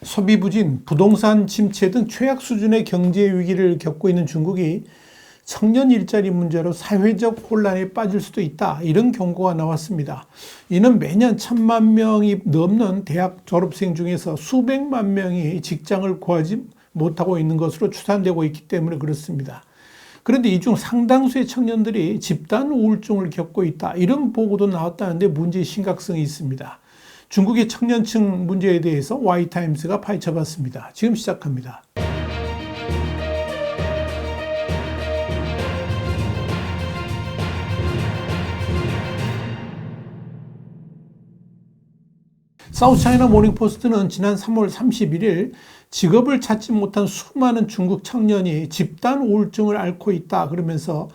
소비 부진, 부동산 침체 등 최악 수준의 경제 위기를 겪고 있는 중국이 청년 일자리 문제로 사회적 혼란에 빠질 수도 있다. 이런 경고가 나왔습니다. 이는 매년 1,000만 명이 넘는 대학 졸업생 중에서 수백만 명이 직장을 구하지 못하고 있는 것으로 추산되고 있기 때문에 그렇습니다. 그런데 이 중 상당수의 청년들이 집단 우울증을 겪고 있다. 이런 보고도 나왔다는데 문제의 심각성이 있습니다. 중국의 청년층 문제에 대해서 Y타임스가 파헤쳐봤습니다. 지금 시작합니다. 사우스차이나 모닝포스트는 지난 3월 31일 직업을 찾지 못한 수많은 중국 청년이 집단 우울증을 앓고 있다 그러면서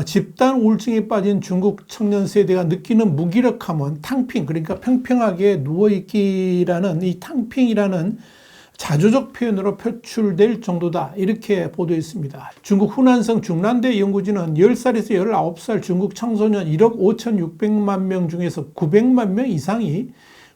집단 우울증에 빠진 중국 청년 세대가 느끼는 무기력함은 탕핑, 그러니까 평평하게 누워있기라는 이 탕핑이라는 자조적 표현으로 표출될 정도다, 이렇게 보도했습니다. 중국 후난성 중난대 연구진은 10살에서 19살 중국 청소년 1억 5,600만 명 중에서 900만 명 이상이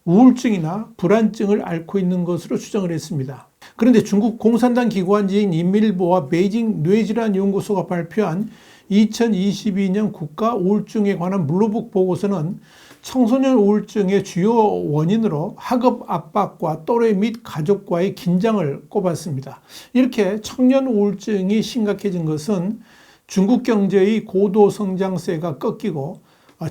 우울증이나 불안증을 앓고 있는 것으로 추정을 했습니다. 그런데 중국 공산당 기관지인 인민일보와 베이징 뇌질환연구소가 발표한 2022년 국가 우울증에 관한 블루북 보고서는 청소년 우울증의 주요 원인으로 학업 압박과 또래 및 가족과의 긴장을 꼽았습니다. 이렇게 청년 우울증이 심각해진 것은 중국 경제의 고도 성장세가 꺾이고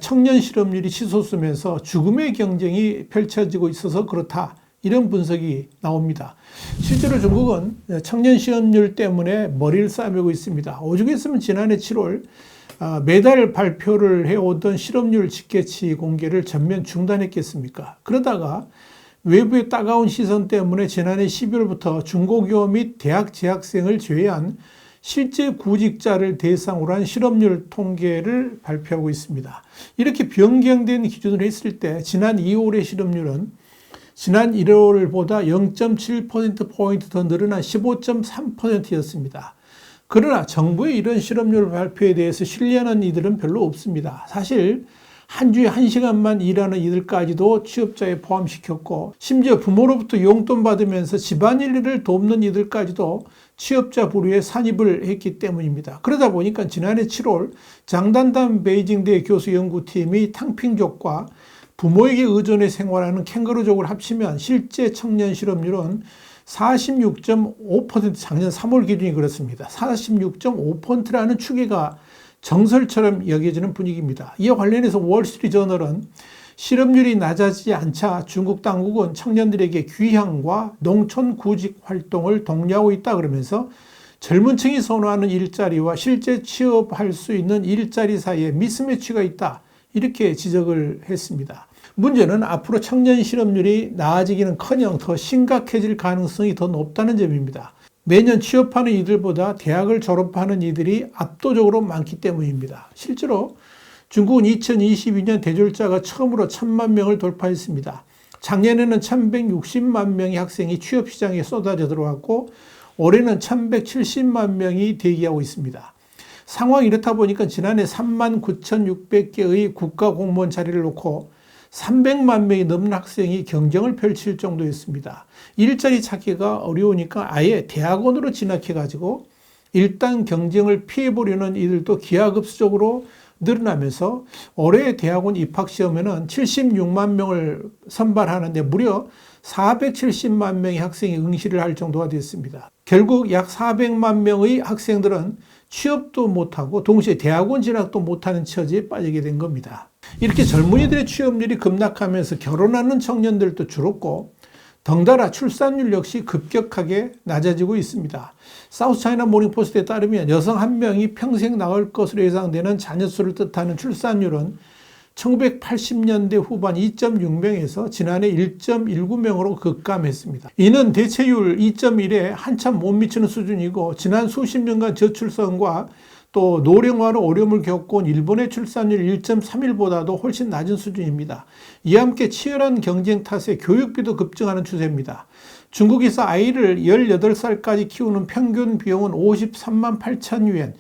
청년 실업률이 치솟으면서 죽음의 경쟁이 펼쳐지고 있어서 그렇다, 이런 분석이 나옵니다. 실제로 중국은 청년 실업률 때문에 머리를 싸매고 있습니다. 오죽했으면 지난해 7월 매달 발표를 해오던 실업률 집계치 공개를 전면 중단했겠습니까? 그러다가 외부의 따가운 시선 때문에 지난해 12월부터 중고교 및 대학 재학생을 제외한 실제 구직자를 대상으로 한 실업률 통계를 발표하고 있습니다. 이렇게 변경된 기준으로 했을 때 지난 2월의 실업률은 지난 1월보다 0.7%포인트 더 늘어난 15.3%였습니다. 그러나 정부의 이런 실업률 발표에 대해서 신뢰하는 이들은 별로 없습니다. 사실 한 주에 1시간만 일하는 이들까지도 취업자에 포함시켰고, 심지어 부모로부터 용돈 받으면서 집안일을 돕는 이들까지도 취업자 부류에 산입을 했기 때문입니다. 그러다 보니까 지난해 7월 장단단 베이징대 교수 연구팀이 탕핑족과 부모에게 의존해 생활하는 캥거루족을 합치면 실제 청년 실업률은 46.5%, 작년 3월 기준이 그렇습니다. 46.5%라는 추계가 정설처럼 여겨지는 분위기입니다. 이와 관련해서 월스트리트저널은 실업률이 낮아지지 않자 중국 당국은 청년들에게 귀향과 농촌 구직 활동을 독려하고 있다 그러면서 젊은 층이 선호하는 일자리와 실제 취업할 수 있는 일자리 사이에 미스매치가 있다, 이렇게 지적을 했습니다. 문제는 앞으로 청년 실업률이 나아지기는커녕 더 심각해질 가능성이 더 높다는 점입니다. 매년 취업하는 이들보다 대학을 졸업하는 이들이 압도적으로 많기 때문입니다. 실제로 중국은 2022년 대졸자가 처음으로 1,000만 명을 돌파했습니다. 작년에는 1,160만 명의 학생이 취업시장에 쏟아져 들어왔고 올해는 1,170만 명이 대기하고 있습니다. 상황이 이렇다 보니까 지난해 39,600개의 국가공무원 자리를 놓고 300만 명이 넘는 학생이 경쟁을 펼칠 정도였습니다. 일자리 찾기가 어려우니까 아예 대학원으로 진학해가지고 일단 경쟁을 피해보려는 이들도 기하급수적으로 늘어나면서 올해 대학원 입학시험에는 76만 명을 선발하는데 무려 470만 명의 학생이 응시를 할 정도가 됐습니다. 결국 약 400만 명의 학생들은 취업도 못하고 동시에 대학원 진학도 못하는 처지에 빠지게 된 겁니다. 이렇게 젊은이들의 취업률이 급락하면서 결혼하는 청년들도 줄었고 덩달아 출산율 역시 급격하게 낮아지고 있습니다. 사우스차이나 모닝포스트에 따르면 여성 한 명이 평생 낳을 것으로 예상되는 자녀 수를 뜻하는 출산율은 1980년대 후반 2.6명에서 지난해 1.19명으로 급감했습니다. 이는 대체율 2.1에 한참 못 미치는 수준이고 지난 수십 년간 저출산과 또 노령화로 어려움을 겪어온 일본의 출산율 1.31보다도 훨씬 낮은 수준입니다. 이와 함께 치열한 경쟁 탓에 교육비도 급증하는 추세입니다. 중국에서 아이를 18살까지 키우는 평균 비용은 53만 8천 유엔,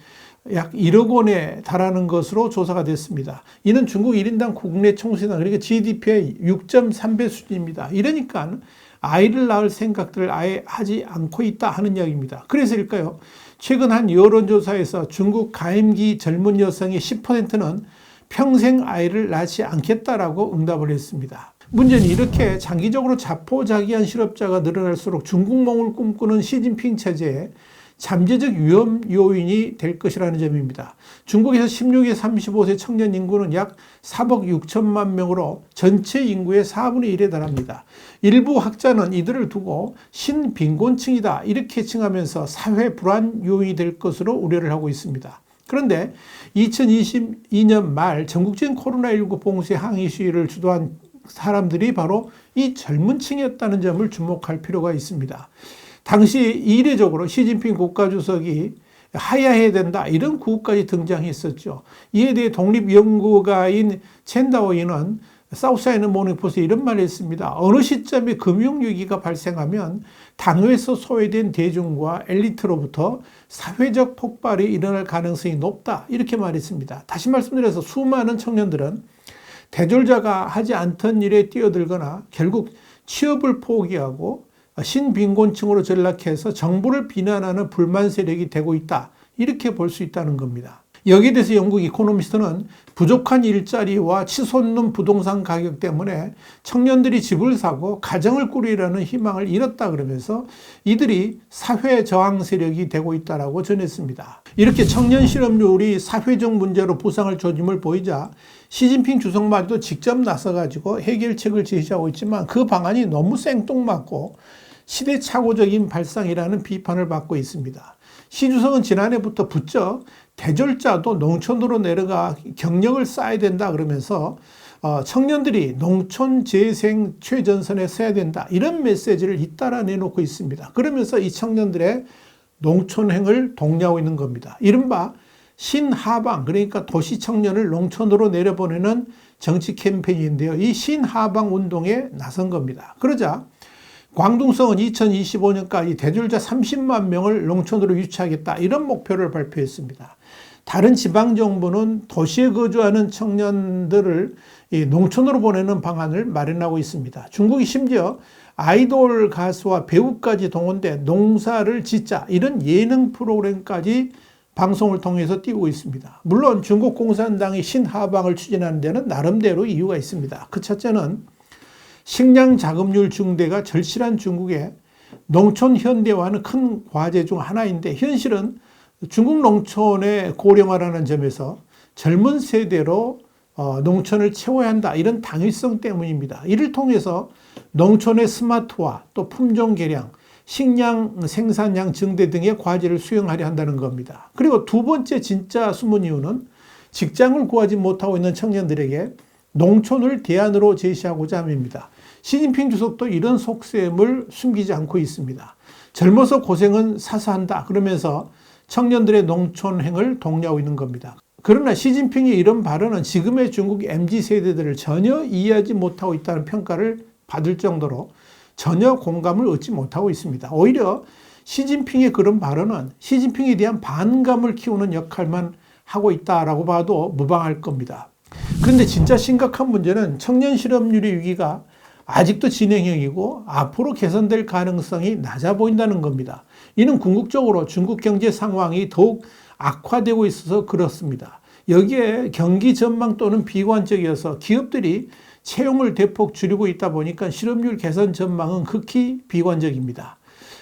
약 1억 원에 달하는 것으로 조사가 됐습니다. 이는 중국 1인당 국내 총수당, 그러니까 GDP의 6.3배 수준입니다. 이러니까 아이를 낳을 생각들을 아예 하지 않고 있다 하는 이야기입니다. 그래서일까요? 최근 한 여론조사에서 중국 가임기 젊은 여성의 10%는 평생 아이를 낳지 않겠다라고 응답을 했습니다. 문제는 이렇게 장기적으로 자포자기한 실업자가 늘어날수록 중국몽을 꿈꾸는 시진핑 체제에 잠재적 위험 요인이 될 것이라는 점입니다. 중국에서 16에 35세 청년 인구는 약 4억 6천만 명으로 전체 인구의 4분의 1에 달합니다. 일부 학자는 이들을 두고 신빈곤층이다 이렇게 칭하면서 사회 불안 요인이 될 것으로 우려를 하고 있습니다. 그런데 2022년 말 전국적인 코로나19 봉쇄 항의 시위를 주도한 사람들이 바로 이 젊은 층이었다는 점을 주목할 필요가 있습니다. 당시 이례적으로 시진핑 국가주석이 하야해야 된다 이런 구호까지 등장했었죠. 이에 대해 독립연구가인 첸다오이는 사우스차이나 모닝포스트에 이런 말을 했습니다. 어느 시점에 금융위기가 발생하면 당회에서 소외된 대중과 엘리트로부터 사회적 폭발이 일어날 가능성이 높다 이렇게 말했습니다. 다시 말씀드려서 수많은 청년들은 대졸자가 하지 않던 일에 뛰어들거나 결국 취업을 포기하고 신빈곤층으로 전락해서 정부를 비난하는 불만 세력이 되고 있다 이렇게 볼 수 있다는 겁니다. 여기에 대해서 영국 이코노미스트는 부족한 일자리와 치솟는 부동산 가격 때문에 청년들이 집을 사고 가정을 꾸리려는 희망을 잃었다 그러면서 이들이 사회 저항 세력이 되고 있다라고 전했습니다. 이렇게 청년 실업률이 사회적 문제로 부상을 조짐을 보이자 시진핑 주석마저도 직접 나서가지고 해결책을 제시하고 있지만 그 방안이 너무 생뚱맞고 시대착오적인 발상이라는 비판을 받고 있습니다. 시 주석은 지난해부터 부쩍 대졸자도 농촌으로 내려가 경력을 쌓아야 된다 그러면서 청년들이 농촌 재생 최전선에 서야 된다 이런 메시지를 잇따라 내놓고 있습니다. 그러면서 이 청년들의 농촌행을 독려하고 있는 겁니다. 이른바 신하방 그러니까 도시 청년을 농촌으로 내려보내는 정치 캠페인인데요. 이 신하방 운동에 나선 겁니다. 그러자 광둥성은 2025년까지 대졸자 30만 명을 농촌으로 유치하겠다 이런 목표를 발표했습니다. 다른 지방정부는 도시에 거주하는 청년들을 농촌으로 보내는 방안을 마련하고 있습니다. 중국이 심지어 아이돌 가수와 배우까지 동원돼 농사를 짓자 이런 예능 프로그램까지 방송을 통해서 띄우고 있습니다. 물론 중국 공산당이 신하방을 추진하는 데는 나름대로 이유가 있습니다. 그 첫째는 식량 자급률 증대가 절실한 중국의 농촌 현대화는 큰 과제 중 하나인데 현실은 중국 농촌의 고령화라는 점에서 젊은 세대로 농촌을 채워야 한다 이런 당위성 때문입니다. 이를 통해서 농촌의 스마트화 또 품종 개량 식량 생산량 증대 등의 과제를 수행하려 한다는 겁니다. 그리고 두 번째 진짜 숨은 이유는 직장을 구하지 못하고 있는 청년들에게 농촌을 대안으로 제시하고자 함입니다. 시진핑 주석도 이런 속셈을 숨기지 않고 있습니다. 젊어서 고생은 사서 한다 그러면서 청년들의 농촌행을 독려하고 있는 겁니다. 그러나 시진핑의 이런 발언은 지금의 중국 MZ세대들을 전혀 이해하지 못하고 있다는 평가를 받을 정도로 전혀 공감을 얻지 못하고 있습니다. 오히려 시진핑의 그런 발언은 시진핑에 대한 반감을 키우는 역할만 하고 있다라고 봐도 무방할 겁니다. 그런데 진짜 심각한 문제는 청년 실업률의 위기가 아직도 진행형이고 앞으로 개선될 가능성이 낮아 보인다는 겁니다. 이는 궁극적으로 중국 경제 상황이 더욱 악화되고 있어서 그렇습니다. 여기에 경기 전망 또는 비관적이어서 기업들이 채용을 대폭 줄이고 있다 보니까 실업률 개선 전망은 극히 비관적입니다.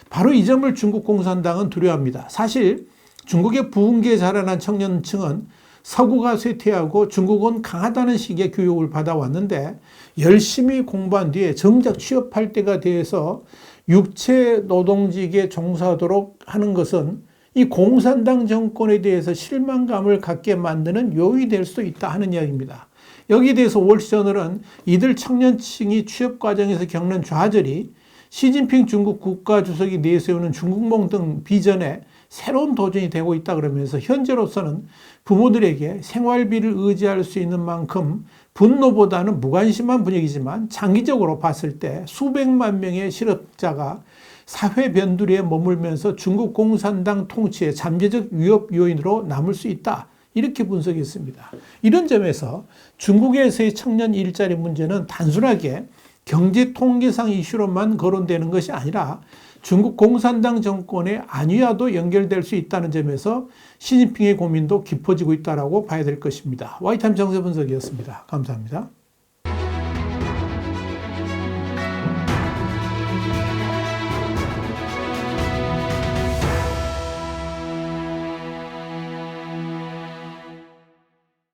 바로 이 점을 중국 공산당은 두려워합니다. 사실 중국의 부흥기에 자라난 청년층은 서구가 쇠퇴하고 중국은 강하다는 식의 교육을 받아왔는데 열심히 공부한 뒤에 정작 취업할 때가 돼서 육체 노동직에 종사하도록 하는 것은 이 공산당 정권에 대해서 실망감을 갖게 만드는 요인이 될 수도 있다 하는 이야기입니다. 여기에 대해서 월스트저널은 이들 청년층이 취업 과정에서 겪는 좌절이 시진핑 중국 국가주석이 내세우는 중국몽 등 비전에 새로운 도전이 되고 있다 그러면서 현재로서는 부모들에게 생활비를 의지할 수 있는 만큼 분노보다는 무관심한 분위기지만 장기적으로 봤을 때 수백만 명의 실업자가 사회 변두리에 머물면서 중국 공산당 통치의 잠재적 위협 요인으로 남을 수 있다. 이렇게 분석했습니다. 이런 점에서 중국에서의 청년 일자리 문제는 단순하게 경제 통계상 이슈로만 거론되는 것이 아니라 중국 공산당 정권의 안위와도 연결될 수 있다는 점에서 시진핑의 고민도 깊어지고 있다고 봐야 될 것입니다. 와이타임 정세 분석이었습니다. 감사합니다.